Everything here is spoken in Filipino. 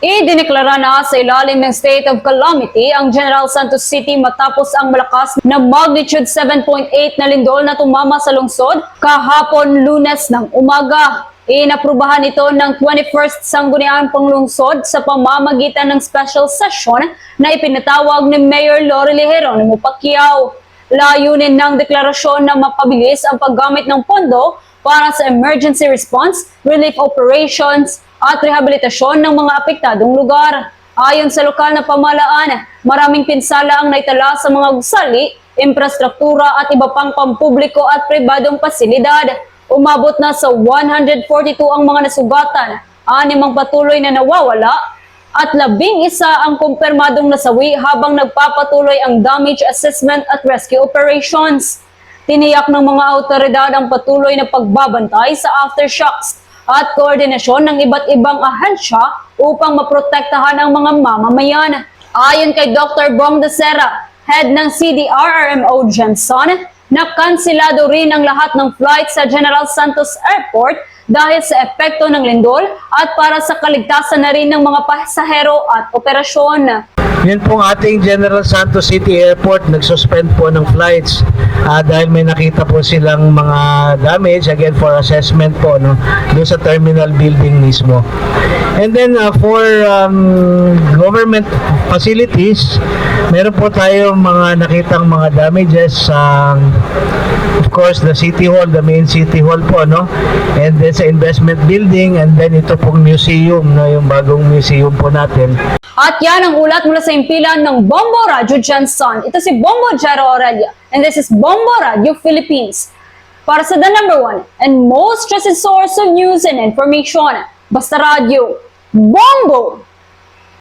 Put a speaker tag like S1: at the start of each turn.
S1: Idineklara na sa ilalim ng state of calamity ang General Santos City matapos ang malakas na magnitude 7.8 na lindol na tumama sa lungsod kahapon Lunes ng umaga. Inaprubahan ito ng 21st Sangguniang Panglungsod sa pamamagitan ng special session na ipinatawag ni Mayor Lorelie Geronimo Pacquiao. Layunin ng deklarasyon na mapabilis ang paggamit ng pondo para sa emergency response, relief operations, at rehabilitasyon ng mga apektadong lugar. Ayon sa lokal na pamahalaan, maraming pinsala ang naitala sa mga gusali, infrastruktura at iba pang pampubliko at pribadong pasilidad. Umabot na sa 142 ang mga nasugatan, 6 ang patuloy na nawawala, at 11 ang kumpirmadong nasawi habang nagpapatuloy ang damage assessment at rescue operations. Tiniyak ng mga awtoridad ang patuloy na pagbabantay sa aftershocks at koordinasyon ng iba't ibang ahensya upang maprotektahan ang mga mamamayan. Ayon kay Dr. Bong Desera, head ng CDRRMO Jenson, nakansilado rin ang lahat ng flight sa General Santos Airport dahil sa epekto ng lindol at para sa kaligtasan na rin ng mga pasahero at operasyon.
S2: Yun pong ating General Santos City Airport, nagsuspend po ng flights dahil may nakita po silang mga damage, again for assessment po, no, doon sa terminal building mismo. And then for government facilities, meron po tayo mga nakitang mga damages sa of course the City Hall, the main City Hall po, no, and then sa investment building, and then ito pong museum, no, yung bagong museum po natin.
S1: At yan ang ulat mula sa impilan ng Bombo Radio Jenson. Ito si Bombo Jero Aurelia, and this is Bombo Radio Philippines. Para sa the #1 and most trusted source of news and information, Basta Radio, Bombo!